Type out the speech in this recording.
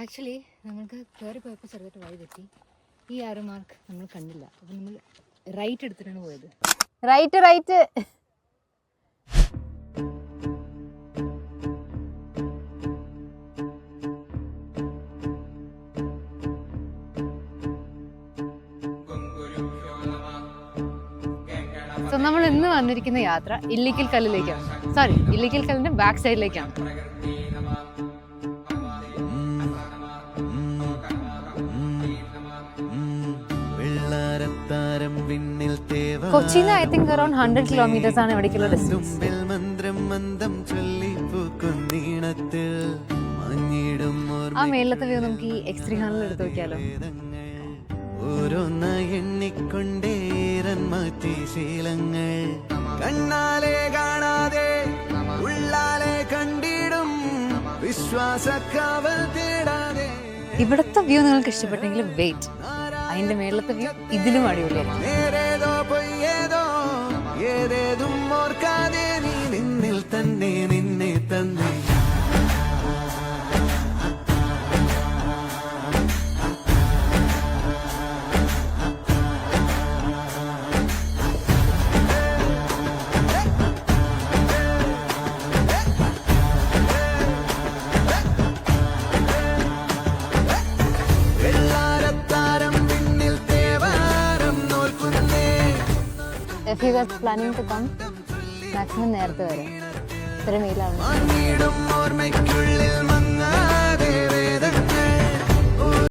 Actually നമുക്ക് കയറി പോയപ്പോൾ ചെറുതായിട്ട് വഴി തെറ്റി. ഈ ആരോ മാർക്ക് നമ്മൾ കണ്ടില്ല. അപ്പം നമ്മൾ റൈറ്റ് എടുത്തിട്ടാണ് പോയത്. റൈറ്റ് സോ നമ്മൾ ഇന്ന് വന്നിരിക്കുന്ന യാത്ര ഇല്ലിക്കൽ കല്ലിലേക്കാണ്. സോറി, ഇല്ലിക്കൽ കല്ലിന്റെ ബാക്ക് സൈഡിലേക്കാണ്. കൊച്ചിയിൽ ഐ തിങ്ക് അറൌണ്ട് 100 കിലോമീറ്റേഴ്സ് ആണ് ഇവിടേക്കുള്ള ഡിസ്റ്റൻസ്. ആ മേലത്തെ വ്യൂ നമുക്ക് ഈ X3 ഹാളിൽ എടുത്ത് നോക്കിയാലോ. കണ്ണാലെ കാണാതെ ഉള്ളാലെ കണ്ടിടും വിശ്വാസക്കാവൽ തേടാതെ. ഇവിടുത്തെ വ്യൂ നിങ്ങൾക്ക് ഇഷ്ടപ്പെട്ടെങ്കിൽ വെയിറ്റ്, അതിന്റെ മേളത്തെ വ്യൂ ഇതിലും അടിപൊളിയായിരിക്കും. If you guys planning to come, maximum നേരത്തെ വരും. ഇത്ര മെയിലാണ്.